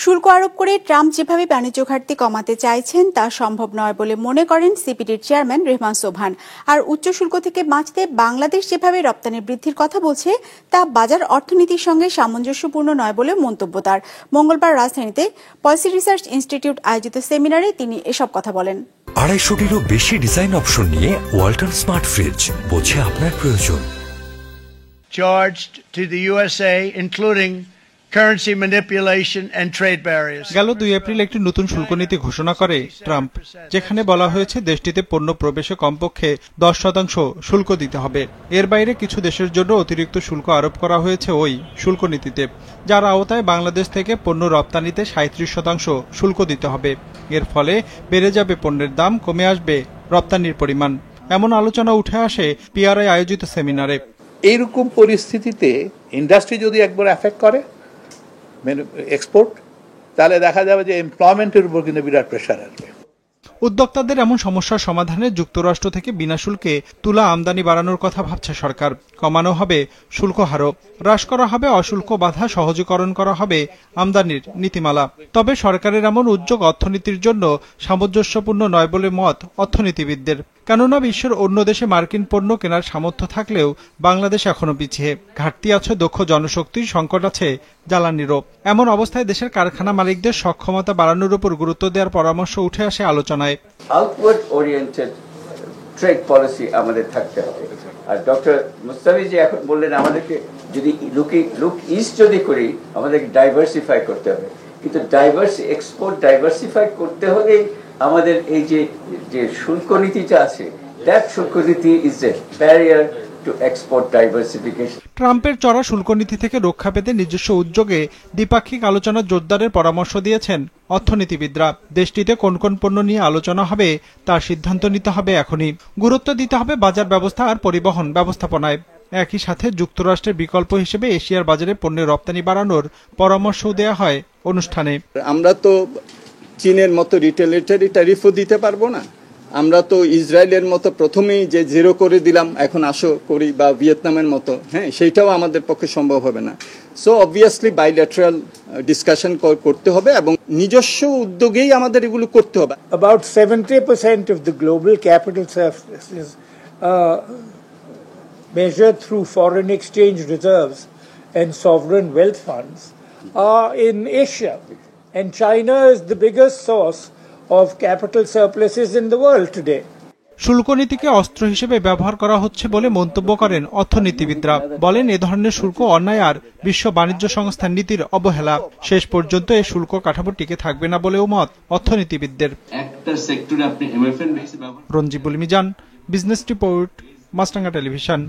শুল্ক আরোপ করে ট্রাম্প যেভাবে বাণিজ্য ঘাটতি কমাতে চাইছেন তা সম্ভব নয় বলে মনে করেন সিপিডির চেয়ারম্যান রেহমান সোবহান। আর উচ্চ শুল্ক থেকে বাঁচতে বাংলাদেশ যেভাবে রপ্তানি বৃদ্ধির কথা বলছে তা বাজার অর্থনীতির সঙ্গে সামঞ্জস্যপূর্ণ নয় বলে মন্তব্য তার। মঙ্গলবার রাজধানীতে পলিসি রিসার্চ ইনস্টিটিউট আয়োজিত সেমিনারে তিনি এসব কথা বলেন। 250-টিরও বেশি ডিজাইন অপশন নিয়ে ওয়ালটন স্মার্ট ফ্রিজ, বোঝে আপনার প্রয়োজন। Charged to the USA, including currency manipulation and trade barriers. গেল 2 এপ্রিল একটি নতুন শুল্ক নীতি ঘোষণা করে ট্রাম্প, যেখানে বলা হয়েছে দেশটিতে পণ্য প্রবেশে কমপক্ষে 10% শুল্ক দিতে হবে। এর বাইরে কিছু দেশের জন্য অতিরিক্ত শুল্ক আরোপ করা হয়েছে ওই শুল্ক নীতিতে, যার আওতায় বাংলাদেশ থেকে পণ্য রপ্তানিতে 37% শুল্ক দিতে হবে। এর ফলে বেড়ে যাবে পণ্যের দাম, কমে আসবে রপ্তানির পরিমাণ। এমন আলোচনা উঠে আসে পিআরআই আয়োজিত সেমিনারে। এইরকম পরিস্থিতিতে ইন্ডাস্ট্রি যদি একবার এফেক্ট করে এক্সপোর্ট, তাহলে দেখা যাবে যে এমপ্লয়মেন্টের উপর কিন্তু বিরাট প্রেশার আসবে। উদ্যোক্তাদের এমন সমস্যার সমাধানে যুক্তরাষ্ট্র থেকে বিনা শুল্কে তুলা আমদানি বাড়ানোর কথা ভাবছে সরকার। কমানো হবে শুল্ক হারও, হ্রাস করা হবে অশুল্ক বাধা, সহজীকরণ করা হবে আমদানির নীতিমালা। তবে সরকারের এমন উদ্যোগ অর্থনীতির জন্য সামঞ্জস্যপূর্ণ নয় বলে মত অর্থনীতিবিদদের। কেননা বিশ্বের অন্য দেশে মার্কিন পণ্য কেনার সামর্থ্য থাকলেও বাংলাদেশ এখনো পিছিয়ে। ঘাটতি আছে দক্ষ জনশক্তির, সংকট আছে জ্বালানিরও। এমন অবস্থায় দেশের কারখানা মালিকদের সক্ষমতা বাড়ানোর উপর গুরুত্ব দেওয়ার পরামর্শ উঠে আসে আলোচনায়। আউটওয়ার্ড ওরিয়েন্টেড ট্রেড পলিসি আমাদের থাকতে হবে। আর ডক্টর মুস্তাফি যে এখন বললেন আমাদেরকে যদি লুক ইস্ট যদি করি, আমাদেরকে ডাইভার্সিফাই করতে হবে। কিন্তু এক্সপোর্ট ডাইভার্সিফাই করতে হলে আমাদের এই যে শুল্ক নীতিটা আছে, দ্যাট শুল্ক নীতি is a barrier two export diversification. ট্রাম্পের চড়া শুল্ক নীতি থেকে রক্ষা পেতে নিজস্ব উদ্যোগে দ্বিপাক্ষিক আলোচনা জোরদারের পরামর্শ দিয়েছেন অর্থনীতিবিদরা। দেশটিতে কোন কোন পণ্য নিয়ে আলোচনা হবে তার সিদ্ধান্ত নিতে হবে এখনই। গুরুত্ব দিতে হবে বাজার ব্যবস্থা আর পরিবহন ব্যবস্থাপনায়। একই সাথে যুক্তরাষ্ট্রের বিকল্প হিসেবে এশিয়ার বাজারে পণ্যের রপ্তানি বাড়ানোর পরামর্শও দেওয়া হয় অনুষ্ঠানে। আমরা তো চীনের মতো রিটেলিটারি ট্যারিফও দিতে পারবো না। আমরা তো ইসরায়েলের মতো প্রথমেই যে 0 করে দিলাম, এখন আসো করি, বা ভিয়েতনামের মতো, সেইটাও আমাদের পক্ষে সম্ভব হবে না। সো অবভিয়াসলি বাইল্যাটারাল ডিসকাশন করতে হবে এবং নিজস্ব উদ্যোগেই আমাদের এগুলো করতে হবে। About 70% of the global capital surpluses measured through foreign exchange reserves and sovereign wealth funds are in Asia, and China is the biggest source of capital surpluses in the world today. শুল্ক নীতিকে অস্ত্র হিসেবে ব্যবহার করা হচ্ছে বলে মন্তব্য করেন অর্থনীতিবিদরা। বলেন এ ধরনের শুল্ক অন্যায় আর বিশ্ব বাণিজ্য সংস্থার নীতির অবহেলা। শেষ পর্যন্ত এই শুল্ক কাঠামো টিকে থাকবে না বলেও মত অর্থনীতিবিদদের। একটা সেক্টরে আপনি এমএফএন বেশি ব্যবহার। রঞ্জিবুল মিজান, বিজনেস রিপোর্ট, মাছরাঙা টেলিভিশন।